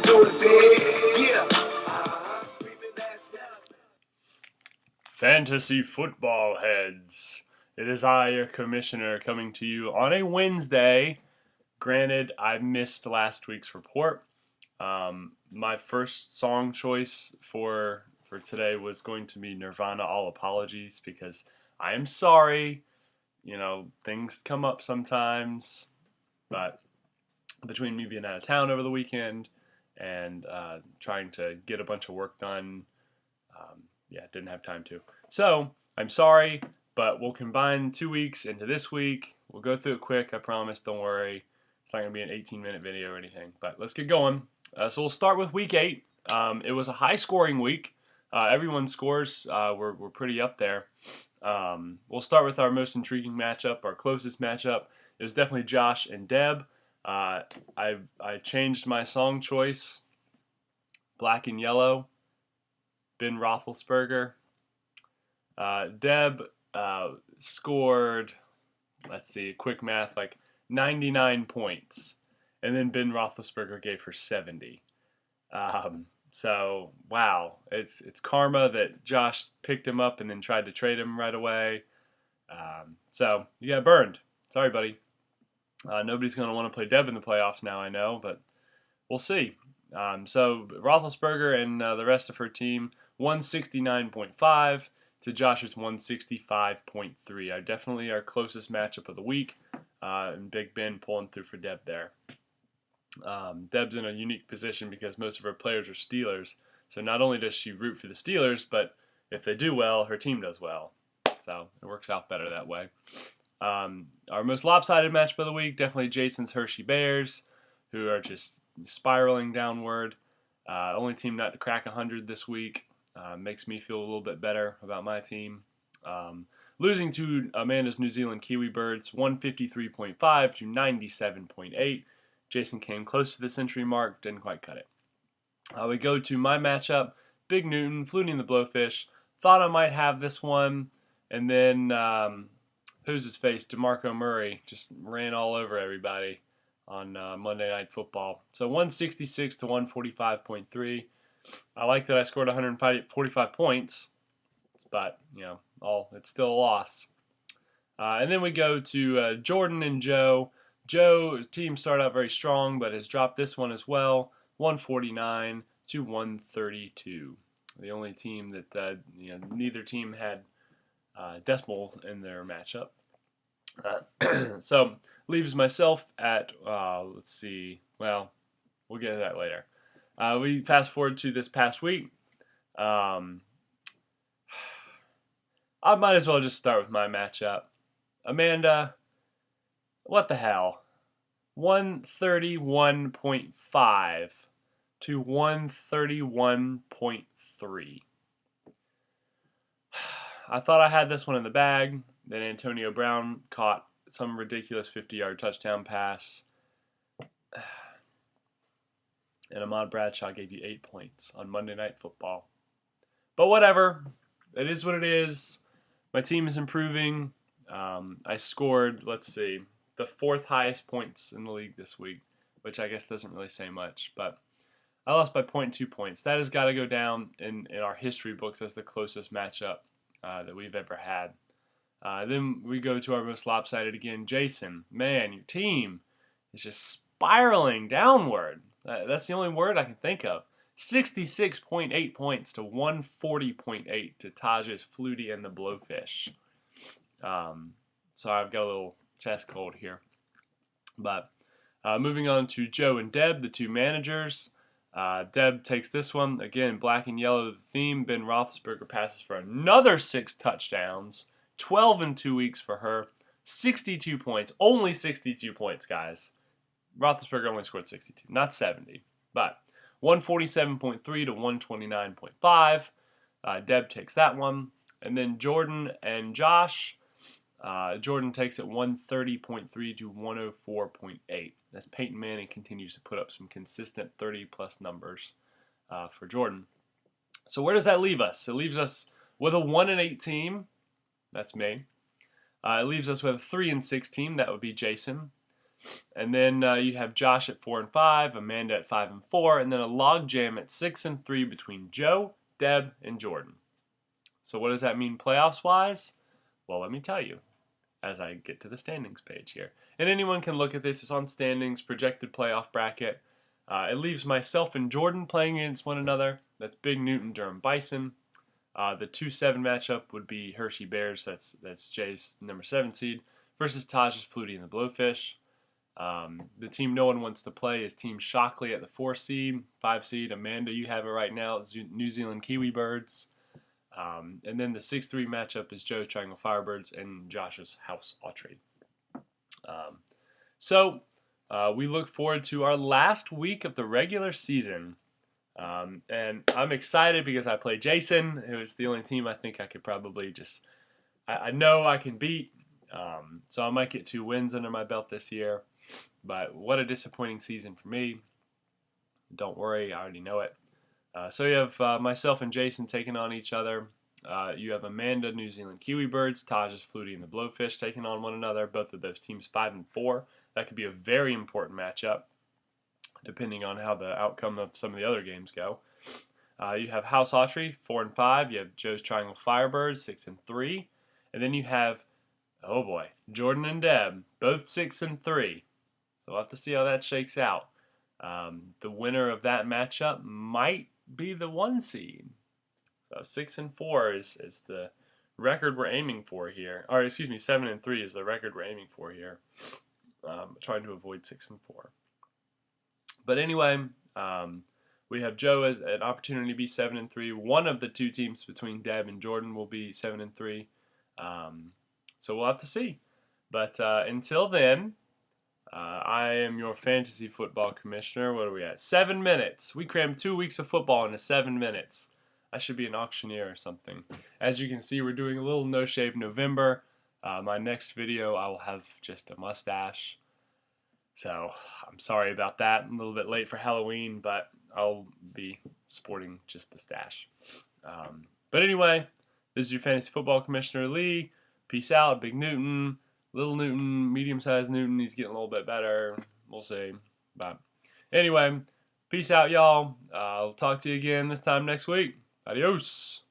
do it big. Yeah. Fantasy football heads. It is I, your commissioner, coming to you on a Wednesday. Granted, I missed last week's report. My first song choice for today was going to be Nirvana, All Apologies, because I am sorry. You know, things come up sometimes, but between me being out of town over the weekend and trying to get a bunch of work done, didn't have time to. So, I'm sorry, but we'll combine 2 weeks into this week. We'll go through it quick, I promise, don't worry. It's not going to be an 18-minute video or anything, but let's get going. So we'll start with week 8. It was a high-scoring week. Everyone's scores were pretty up there. We'll start with our most intriguing matchup, our closest matchup. It was definitely Josh and Deb. I changed my song choice. Black and Yellow. Ben Roethlisberger. Deb scored, let's see, quick math, like 99 points. And then Ben Roethlisberger gave her 70. So, wow, it's karma that Josh picked him up and then tried to trade him right away. So, you got burned. Sorry, buddy. Nobody's going to want to play Deb in the playoffs now, I know, but we'll see. So, Roethlisberger and the rest of her team, 169.5 to Josh's 165.3. Definitely our closest matchup of the week, and Big Ben pulling through for Deb there. Deb's in a unique position because most of her players are Steelers, so not only does she root for the Steelers, but if they do well, her team does well. So it works out better that way. Our most lopsided matchup of the week, definitely Jason's Hershey Bears, who are just spiraling downward. Only team not to crack 100 this week. Makes me feel a little bit better about my team. Losing to Amanda's New Zealand Kiwi Birds, 153.5 to 97.8. Jason came close to the century mark, didn't quite cut it. We go to my matchup, Big Newton, Flutie and the Blowfish. Thought I might have this one, and then, who's his face? DeMarco Murray just ran all over everybody on Monday Night Football. So 166 to 145.3. I like that I scored 145 points, but, you know, it's still a loss. And then we go to Jordan and Joe. Joe's team started out very strong, but has dropped this one as well, 149 to 132. The only team that, neither team had decimal in their matchup. So, leaves myself at, let's see, well, we'll get to that later. We fast forward to this past week. I might as well just start with my matchup. Amanda, what the hell? 131.5 to 131.3. I thought I had this one in the bag. Then Antonio Brown caught some ridiculous 50-yard touchdown pass. And Ahmad Bradshaw gave you 8 points on Monday Night Football. But whatever. It is what it is. My team is improving. I scored, let's see, the 4th highest points in the league this week, which I guess doesn't really say much. But I lost by 0.2 points. That has got to go down in our history books as the closest matchup that we've ever had. Then we go to our most lopsided again. Jason, man, your team is just spiraling downward. That's the only word I can think of. 66.8 points to 140.8 to Taj's Flutie and the Blowfish. So I've got a little chest cold here. But moving on to Joe and Deb, the two managers. Deb takes this one. Again, black and yellow the theme. Ben Roethlisberger passes for another 6 touchdowns. 12 in 2 weeks for her. 62 points. Only 62 points, guys. Roethlisberger only scored 62, not 70. But 147.3 to 129.5. Deb takes that one. And then Jordan and Josh. Jordan takes it 130.3 to 104.8. As Peyton Manning continues to put up some consistent 30-plus numbers for Jordan. So where does that leave us? It leaves us with a 1-8 team. That's me. It leaves us with a 3-6 team. That would be Jason. And then you have Josh at 4 and 5, Amanda at 5 and 4, and then a logjam at 6 and 3 between Joe, Deb, and Jordan. So what does that mean playoffs wise? Well, let me tell you as I get to the standings page here. And anyone can look at this. It's on standings, projected playoff bracket. It leaves myself and Jordan playing against one another. That's Big Newton, Durham Bison. The 2-7 matchup would be Hershey Bears. That's Jay's number 7 seed versus Taj's Flutie and the Blowfish. The team no one wants to play is Team Shockley at the 4 seed, 5 seed. Amanda, you have it right now. It's New Zealand Kiwi Birds. And then the 6-3 matchup is Joe's Triangle Firebirds and Josh's House Autry. So we look forward to our last week of the regular season. And I'm excited because I play Jason. It was the only team I think I could probably I know I can beat. So I might get 2 wins under my belt this year. But what a disappointing season for me. Don't worry, I already know it. So you have myself and Jason taking on each other. You have Amanda, New Zealand Kiwi Birds, Taj's Flutie and the Blowfish taking on one another. Both of those teams 5 and 4. That could be a very important matchup, depending on how the outcome of some of the other games go. You have House Autry 4 and 5. You have Joe's Triangle Firebirds 6 and 3, and then you have, oh boy, Jordan and Deb both 6 and 3. So we'll have to see how that shakes out. The winner of that matchup might be the 1 seed. So 6 and 4 is the record we're aiming for here. Or excuse me, 7 and 3 is the record we're aiming for here. Trying to avoid 6 and 4. But anyway, we have Joe as an opportunity to be 7 and 3. One of the 2 teams between Deb and Jordan will be 7 and 3. So we'll have to see. But until then, I am your fantasy football commissioner. What are we at? 7 minutes. We crammed 2 weeks of football into 7 minutes. I should be an auctioneer or something. As you can see, we're doing a little No Shave November. My next video, I will have just a mustache. So I'm sorry about that. I'm a little bit late for Halloween, but I'll be sporting just the stash. But anyway, this is your fantasy football commissioner, Lee. Peace out. Big Newton, little Newton, medium-sized Newton. He's getting a little bit better. We'll see. But anyway, peace out, y'all. I'll talk to you again this time next week. Adios.